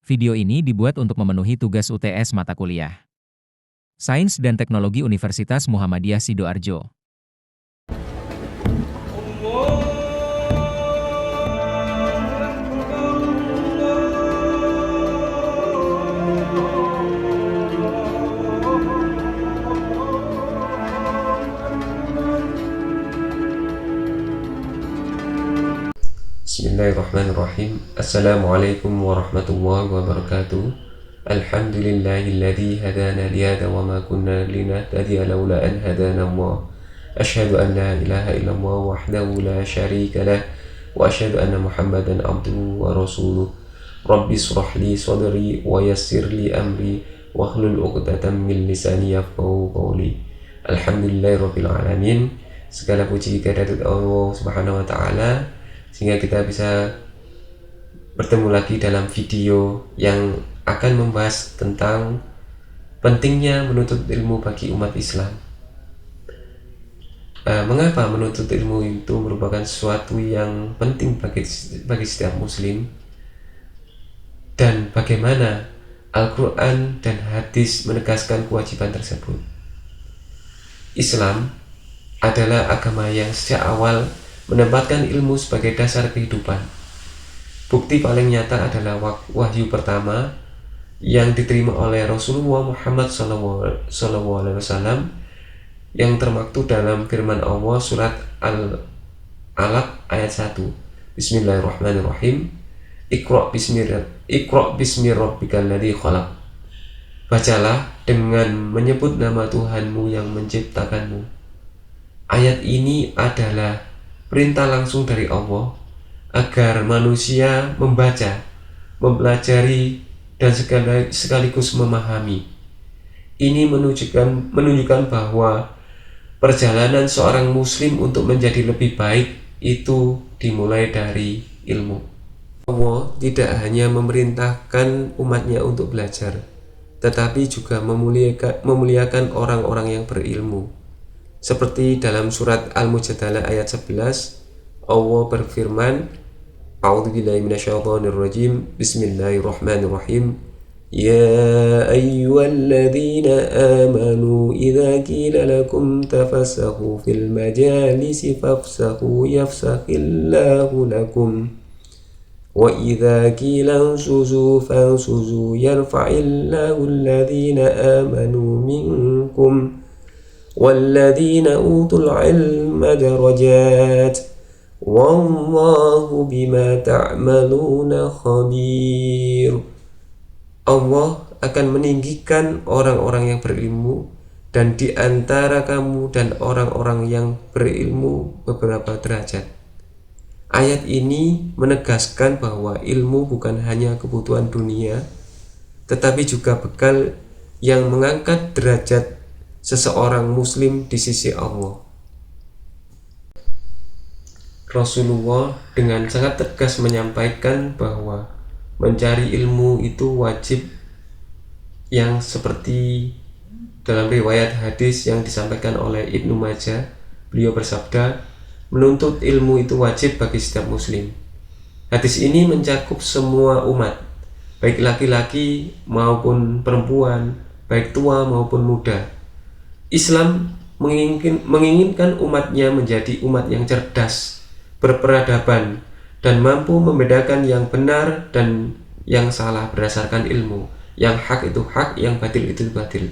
Video ini dibuat untuk memenuhi tugas UTS mata kuliah Sains dan Teknologi Universitas Muhammadiyah Sidoarjo. Bismillahirrahmanirrahim. Assalamualaikum warahmatullahi wabarakatuh. Alhamdulillahilladzi hadana lihada wa ma kunna linahtadiya laula an hadana Allah. Asyhadu an la ilaha illallah wahdahu la syarika lah wa asyhadu anna Muhammadan abduhu wa rasuluh. Rabbi shrah li sadri wa yassir li amri wa hlul 'uqdatam min lisani yafqahu qawli. Alhamdulillahirabbil alamin. Segala puji kehadirat Allah Subhanahu wa taala sehingga kita bisa bertemu lagi dalam video yang akan membahas tentang pentingnya menuntut ilmu bagi umat Islam. Mengapa menuntut ilmu itu merupakan sesuatu yang penting bagi setiap muslim, dan bagaimana Al-Quran dan hadis menegaskan kewajiban tersebut. Islam adalah agama yang sejak awal menempatkan ilmu sebagai dasar kehidupan. Bukti paling nyata adalah wahyu pertama yang diterima oleh Rasulullah Muhammad SAW yang termaktub dalam firman Allah surat Al-Alaq ayat 1. Bismillahirrahmanirrahim. Iqra bismi rabbikal ladzi khalaq. Bacalah dengan menyebut nama Tuhanmu yang menciptakanmu. Ayat ini adalah perintah langsung dari Allah agar manusia membaca, mempelajari, dan sekaligus memahami. Ini menunjukkan bahwa perjalanan seorang muslim untuk menjadi lebih baik itu dimulai dari ilmu. Allah tidak hanya memerintahkan umatnya untuk belajar, tetapi juga memuliakan orang-orang yang berilmu. Seperti dalam surat Al-Mujadalah ayat 11, Allah berfirman, A'udzubillahi minasyaitonirrajim. Bismillahirrahmanirrahim. Ya ayyuhalladzina amanu idza qila lakum tafassahu fil majalisi fafsahu yafsahillahu lakum. Wa idza qila ansuzu fansuzu yarfa'illahu alladhina amanu minkum وَالَّذِينَ أُوتُوا الْعِلْمَ دَرَجَاتٍ وَاللَّهُ بِمَا تَعْمَلُونَ خَبِيرٌ. Allah akan meninggikan orang-orang yang berilmu, dan di antara kamu dan orang-orang yang berilmu beberapa derajat. Ayat ini menegaskan bahwa ilmu bukan hanya kebutuhan dunia, tetapi juga bekal yang mengangkat derajat seseorang muslim di sisi Allah. Rasulullah dengan sangat tegas menyampaikan bahwa mencari ilmu itu wajib, yang seperti dalam riwayat hadis yang disampaikan oleh Ibnu Majah. Beliau bersabda, menuntut ilmu itu wajib bagi setiap muslim. Hadis ini mencakup semua umat, baik laki-laki maupun perempuan, baik tua maupun muda. Islam menginginkan umatnya menjadi umat yang cerdas, berperadaban, dan mampu membedakan yang benar dan yang salah berdasarkan ilmu. Yang hak itu hak, yang batil itu batil.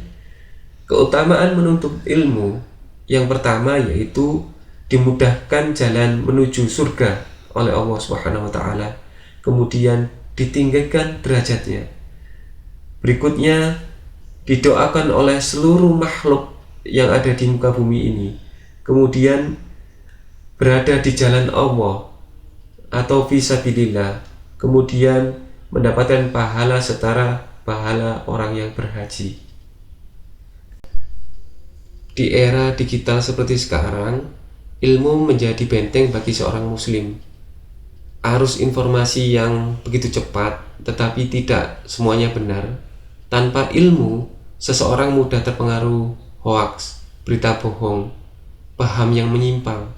Keutamaan menuntut ilmu yang pertama yaitu dimudahkan jalan menuju surga oleh Allah Subhanahu wa taala. Kemudian ditinggikan derajatnya. Berikutnya didoakan oleh seluruh makhluk yang ada di muka bumi ini, kemudian berada di jalan Allah atau fisabilillah, kemudian mendapatkan pahala setara pahala orang yang berhaji. Di era digital seperti sekarang, ilmu menjadi benteng bagi seorang muslim. Arus informasi yang begitu cepat, tetapi tidak semuanya benar. Tanpa ilmu, seseorang mudah terpengaruh hoaks, berita bohong, paham yang menyimpang,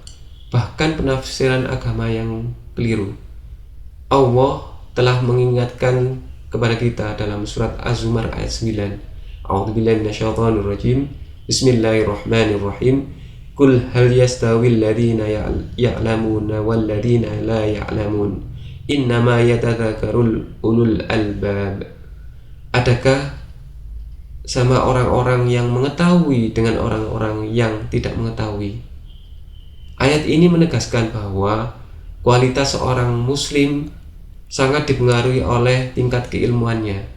bahkan penafsiran agama yang keliru. Allah telah mengingatkan kepada kita dalam surat Az-Zumar ayat 9. A'udzubillahi minasyaitonirrajim. Bismillahirrahmanirrahim. Qul hal yastawil ladzina ya'lamuna wal ladzina la ya'lamun. Innama yatadzakkarul ulul albab. Adakah sama orang-orang yang mengetahui dengan orang-orang yang tidak mengetahui? Ayat ini menegaskan bahwa kualitas seorang muslim sangat dipengaruhi oleh tingkat keilmuannya.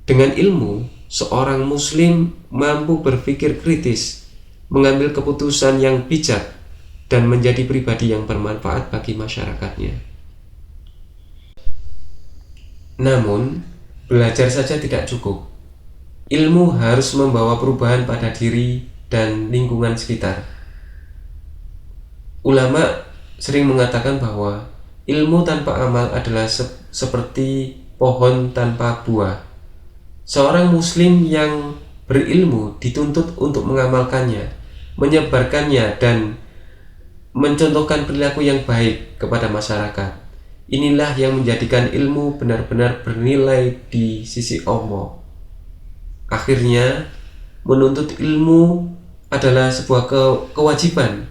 Dengan ilmu, seorang muslim mampu berpikir kritis, mengambil keputusan yang bijak, dan menjadi pribadi yang bermanfaat bagi masyarakatnya. Namun, belajar saja tidak cukup. Ilmu harus membawa perubahan pada diri dan lingkungan sekitar. Ulama sering mengatakan bahwa ilmu tanpa amal adalah seperti pohon tanpa buah. Seorang muslim yang berilmu dituntut untuk mengamalkannya, menyebarkannya, dan mencontohkan perilaku yang baik kepada masyarakat. Inilah yang menjadikan ilmu benar-benar bernilai di sisi Allah. Akhirnya, menuntut ilmu adalah sebuah kewajiban,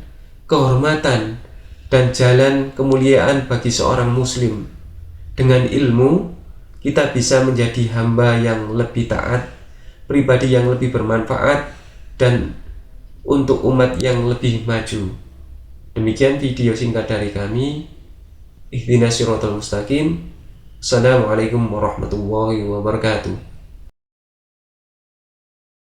kehormatan, dan jalan kemuliaan bagi seorang muslim. Dengan ilmu, kita bisa menjadi hamba yang lebih taat, pribadi yang lebih bermanfaat, dan untuk umat yang lebih maju. Demikian video singkat dari kami. Ihdinas siratal mustaqim. Assalamualaikum warahmatullahi wabarakatuh.